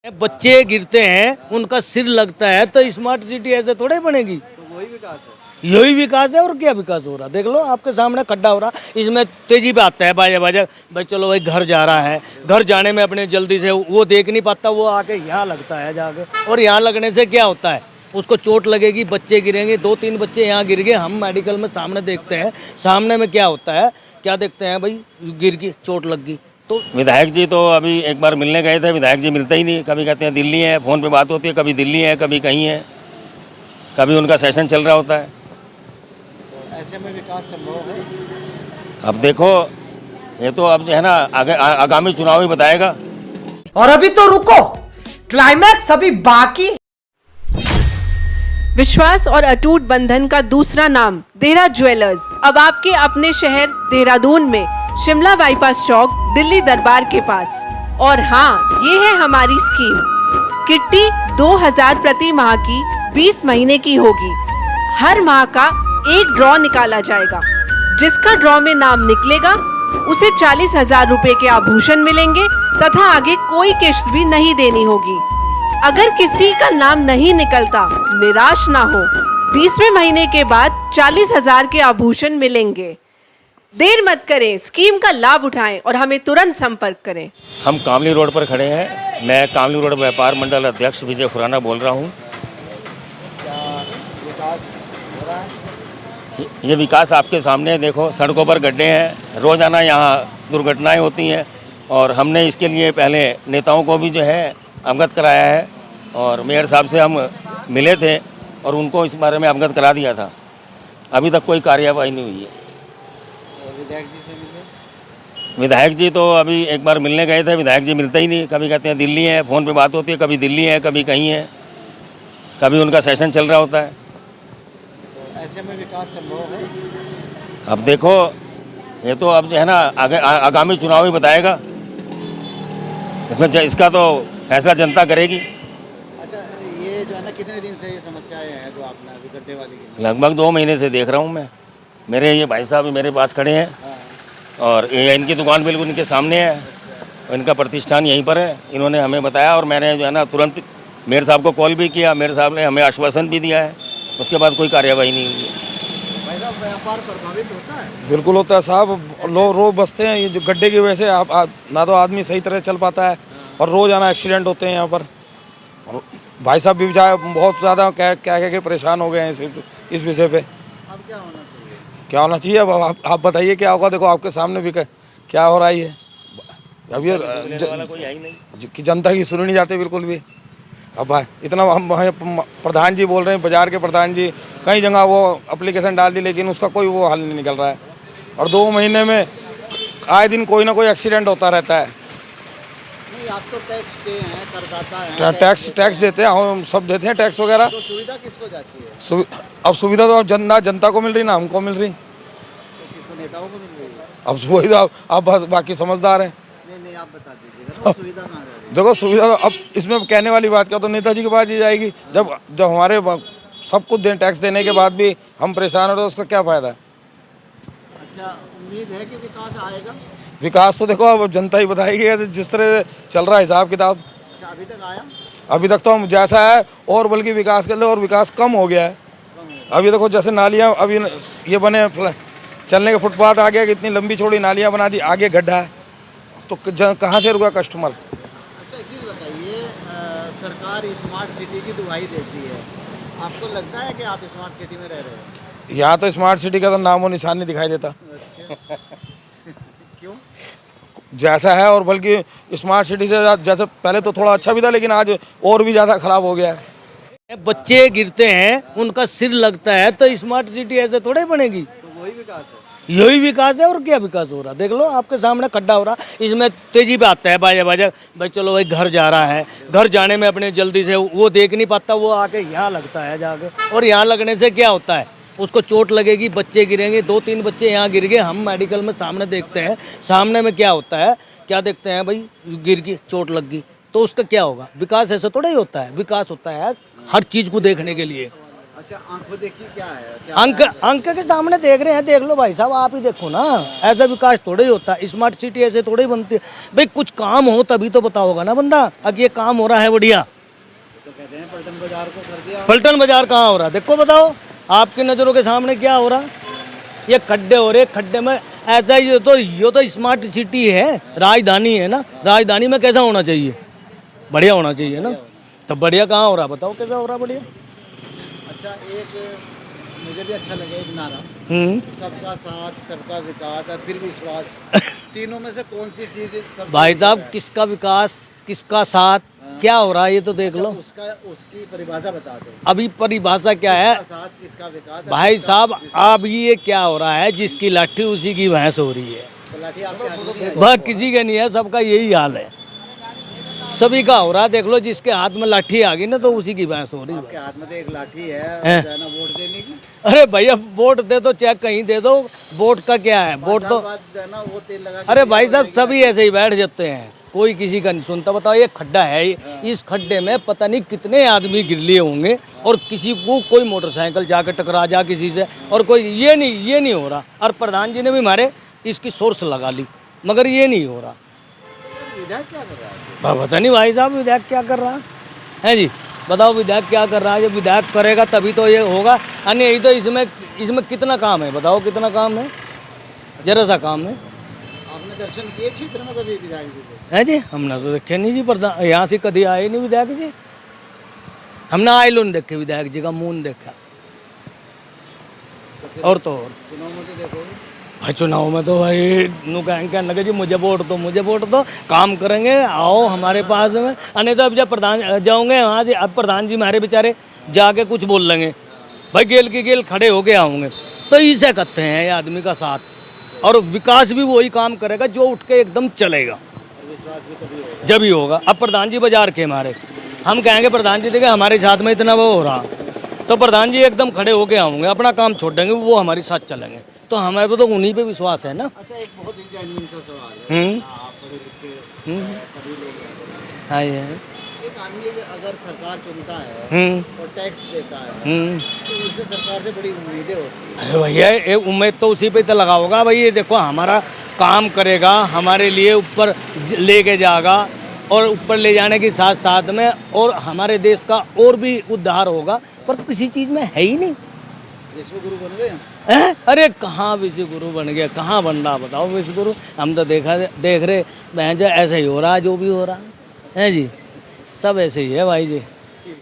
बच्चे गिरते हैं, उनका सिर लगता है, तो स्मार्ट सिटी ऐसे थोड़े बनेगी। तो वही विकास है। यही विकास है, और क्या विकास हो रहा, देख लो आपके सामने खड्डा हो रहा, इसमें तेजी पे आता है बाजा बाजा, भाई चलो भाई घर जा रहा है, घर जाने में अपने जल्दी से वो देख नहीं पाता, वो आके यहाँ लगता है जाके, और यहाँ लगने से क्या होता है, उसको चोट लगेगी, बच्चे गिरेंगे, 2-3 बच्चे यहाँ गिर गए, हम मेडिकल में सामने देखते हैं, सामने में क्या होता है, क्या देखते हैं भाई, गिर गई, चोट लग गई। तो विधायक जी तो अभी एक बार मिलने गए थे, विधायक जी मिलते ही नहीं, कभी कहते हैं दिल्ली है, फ़ोन पे बात होती है, कभी दिल्ली है, कभी कहीं है, कभी उनका सेशन चल रहा होता है। तो ऐसे में विकास संभव है। अब देखो, ये तो अब जो है ना आगे आगामी चुनाव ही बताएगा। और अभी तो रुको, क्लाइमैक्स अभी बाकी। विश्वास और अटूट बंधन का दूसरा नाम देहरा ज्वेलर्स अब आपके अपने शहर देहरादून में शिमला बाईपास चौक दिल्ली दरबार के पास। और हाँ, ये है हमारी स्कीम। किट्टी 2000 प्रति माह की 20 महीने की होगी। हर माह का एक ड्रॉ निकाला जाएगा। जिसका ड्रॉ में नाम निकलेगा उसे 40,000 रुपए के आभूषण मिलेंगे तथा आगे कोई किश्त भी नहीं देनी होगी। अगर किसी का नाम नहीं निकलता, निराश ना हो, 20वें महीने के बाद 40,000 के आभूषण मिलेंगे। देर मत करें, स्कीम का लाभ उठाएं और हमें तुरंत संपर्क करें। हम कामली रोड पर खड़े हैं। मैं कामली रोड व्यापार मंडल अध्यक्ष विजय खुराना बोल रहा हूँ। क्या विकास हो रहा है? ये विकास आपके सामने है, देखो सड़कों पर गड्ढे हैं, रोज़ाना यहाँ दुर्घटनाएं होती हैं, और हमने इसके लिए पहले नेताओं को भी जो है अवगत कराया है, और मेयर साहब से हम मिले थे और उनको इस बारे में अवगत करा दिया था। अभी तक कोई कार्यवाही नहीं हुई है। तो विधायक जी से मिले। विधायक जी तो अभी एक बार मिलने गए थे, विधायक जी मिलते ही नहीं, कभी कहते हैं दिल्ली है, फ़ोन पे बात होती है, कभी दिल्ली है, कभी कहीं है, कभी उनका सेशन चल रहा होता है। तो ऐसे में विकास संभव है। अब देखो, ये तो अब जो है ना आगे आगामी चुनाव ही बताएगा। इसका तो फैसला जनता करेगी। अच्छा, ये जो है ना कितने दिन से ये समस्याएं हैं जो आपने अभी गड्ढे वाली की? लगभग 2 महीने से देख रहा हूँ मैं। मेरे ये भाई साहब मेरे पास खड़े हैं, और ये इनकी दुकान बिल्कुल इनके सामने है, इनका प्रतिष्ठान यहीं पर है। इन्होंने हमें बताया, और मैंने जो है ना तुरंत मेयर साहब को कॉल भी किया, मेयर साहब ने हमें आश्वासन भी दिया है। उसके बाद कोई कार्यवाही नहीं हुई है। भाई साहब, व्यापार प्रभावित होता है? बिल्कुल होता है साहब, लोग रोज बसते हैं, ये जो गड्ढे की वजह से ना तो आदमी सही तरह चल पाता है, और रोज आना एक्सीडेंट होते हैं यहाँ पर। और भाई साहब भी बेचारे बहुत ज़्यादा क्या कह के परेशान हो गए हैं इस विषय पे। अब क्या होना चाहिए? क्या होना चाहिए, अब आप बताइए क्या होगा। देखो आपके सामने भी क्या हो रहा है। ये अब ये कोई है ही नहीं कि जनता की सुनी नहीं जाती बिल्कुल भी। अब भाई इतना हम प्रधान जी बोल रहे हैं, बाजार के प्रधान जी, कई जगह वो एप्लीकेशन डाल दी, लेकिन उसका कोई वो हल नहीं निकल रहा है। और 2 महीने में आए दिन कोई ना कोई एक्सीडेंट होता रहता है। नहीं, आप तो टैक्स पे हैं, करदाता हैं। टैक्स देते हैं, हम सब देते हैं टैक्स वगैरह। तो सुविधा किसको जाती है? अब सुविधा तो अब ना जनता को मिल रही, ना हमको मिल रही। तो किसको, नेताओं को मिल रही है? अब वही तो आप बस बाकी समझदार हैं। नहीं, आप बता दीजिएगा तो सुविधा कहाँ जा रही है? देखो सुविधा तो अब इसमें कहने वाली बात क्या, तो नेताजी के पास ही जाएगी। जब हमारे सब कुछ टैक्स देने के बाद भी हम परेशान हो रहे, तो उसका क्या फ़ायदा है। अच्छा, उम्मीद है कि विकास आएगा? विकास तो देखो अब जनता ही बताएगी, जिस तरह चल रहा है हिसाब किताब। अच्छा, अभी तक आया? अभी तक तो हम जैसा है, और बल्कि विकास कर ले, और विकास कम हो गया है। अभी देखो जैसे नालियाँ अभी ये बने, चलने के फुटपाथ आ गया, इतनी लंबी चौड़ी नालियाँ बना दी, आगे गड्ढा है, तो कहाँ से रुका कस्टमर। अच्छा, एक चीज़ बताइए, सरकार स्मार्ट सिटी की दुहाई देती है, आपको लगता है कि आप स्मार्ट सिटी में रह रहे हैं? यहाँ तो स्मार्ट सिटी का तो नामो निशान नहीं दिखाई देता। अच्छा। क्यों? जैसा है, और बल्कि स्मार्ट सिटी से जैसे पहले तो थोड़ा अच्छा भी था, लेकिन आज और भी ज़्यादा खराब हो गया है। बच्चे गिरते हैं, उनका सिर लगता है, तो स्मार्ट सिटी ऐसे थोड़े बनेगी। तो वही विकास है। यही विकास है, और क्या विकास हो रहा, देख लो आपके सामने खड्डा हो रहा, इसमें तेजी पे आता है बाजा बाजा, भाई चलो भाई घर जा रहा है, घर जाने में अपने जल्दी से वो देख नहीं पाता, वो आके यहाँ लगता है जाके, और यहाँ लगने से क्या होता है, उसको चोट लगेगी, बच्चे गिरेंगे, 2-3 बच्चे यहाँ गिर गए, हम मेडिकल में सामने देखते हैं, सामने में क्या होता है, क्या देखते हैं भाई, गिर गई, चोट लग गई, तो उसका क्या होगा। विकास ऐसा थोड़ा ही होता है। विकास होता है हर चीज़ को देखने के लिए। अच्छा, आंखों देखी क्या है? क्या अंक अंक के सामने देख रहे हैं, देख लो भाई साहब, आप ही देखो ना। ऐसा विकास थोड़े ही होता है, स्मार्ट सिटी ऐसे थोड़े ही बनती है भाई। कुछ काम हो तभी तो बताओगा ना बंदा, अब ये काम हो रहा है बढ़िया। तो कहते हैं पलटन बाजार को कर दिया। पलटन बाजार कहाँ हो रहा है, देखो बताओ आपकी नज़रों के सामने क्या हो रहा। ये खड्डे हो रहे, खड्डे में ऐसा ये तो स्मार्ट सिटी है, राजधानी है ना। राजधानी में कैसा होना चाहिए, बढ़िया होना चाहिए ना। तो बढ़िया कहाँ हो रहा, बताओ कैसा हो रहा बढ़िया। अच्छा, एक मुझे भी अच्छा लगे एक नारा, सबका साथ, सबका विकास और फिर विश्वास। तीनों में से कौन सी चीज भाई साहब, किसका विकास किसका साथ क्या हो रहा है ये तो देख लो। उसकी परिभाषा बता दो। अभी परिभाषा क्या है किसका साथ, किसका विकास? भाई साहब, अब ये क्या हो रहा है, जिसकी लाठी उसी की भैंस हो रही है। तो लाठी आपके हाथ में है? वह किसी का नहीं है, सबका यही हाल है, सभी का हो रहा है। देख लो, जिसके हाथ में लाठी आ गई ना तो उसी की भैंस हो रही आपके है। हाथ में तो एक लाठी है, हैं? जो है ना वोट देने की। अरे भैया, वोट दे दो चाहे कहीं दे दो, वोट का क्या है, वोट तो। बाद जो है ना वो तेल लगा के अरे दिया भाई तो साहब, रहेगी। सभी ऐसे ही बैठ जाते हैं, कोई किसी का नहीं सुनता। बताओ, ये खड्डा है, इस खड्डे में पता नहीं कितने आदमी गिर लिए होंगे और किसी को कोई मोटरसाइकिल जाकर टकरा जा किसी से, और कोई ये नहीं हो रहा। और प्रधान जी ने भी हमारे इसकी सोर्स लगा ली, मगर ये नहीं हो रहा। विधायक क्या कर रहा है? पता नहीं भाई साहब, विधायक क्या कर रहा है जी, बताओ विधायक क्या कर रहा है। जब विधायक करेगा तभी तो ये होगा, अन्य यही तो इसमें कितना काम है, बताओ कितना काम है, जरा सा काम है। आपने दर्शन किए क्षेत्र में कभी विधायक जी के? है जी, हमने तो देखे नहीं जी, प्रधान यहाँ से कभी आए नहीं विधायक जी। हमने आए लोन देखे विधायक जी का मुंह देखा, और तो और चुनाव में तो देखो भाई, चुनाव में तो भाई नु कहने लगे जी मुझे वोट दो, काम करेंगे, आओ हमारे पास में। नहीं तो अब जब प्रधान जाओगे वहाँ से, अब प्रधान जी हमारे बेचारे जाके कुछ बोल लेंगे, भाई गेल की गेल खड़े होके आओगे। तो इसे कहते हैं ये आदमी का साथ, और विकास भी वही काम करेगा जो उठ के एकदम चलेगा, विश्वास भी तभी होगा। जब ही होगा। अब प्रधान जी बाजार के हमारे, हम कहेंगे प्रधान जी देखिए हमारे साथ में इतना वो हो रहा, तो प्रधान जी एकदम खड़े होके आओगे, अपना काम छोड़ देंगे, वो हमारे साथ चलेंगे। तो हमारे को तो उन्हीं पे विश्वास है ना। अच्छा, एक बहुत ही जेन्युइन सा सवाल है। आप पढ़े लिखे सभी लोग हैं। हाँ ये एक आदमी अगर सरकार चुनता है और टैक्स देता है तो उससे सरकार से बड़ी उम्मीदें होती हैं। अरे भैया, ये उम्मीद तो उसी पे तो लगा होगा भाई। ये देखो हमारा काम करेगा, हमारे लिए ऊपर लेके जाएगा, और ऊपर ले जाने के साथ साथ में और हमारे देश का और भी उद्धार होगा, पर किसी चीज़ में है ही नहीं। विश्व गुरु बन गए हैं। हैं? अरे कहाँ विश्व गुरु बन गया, कहाँ बन रहा बताओ विश्व गुरु। हम तो देख रहे बहन, ऐसे ही हो रहा है जो भी हो रहा है जी, सब ऐसे ही है भाई जी।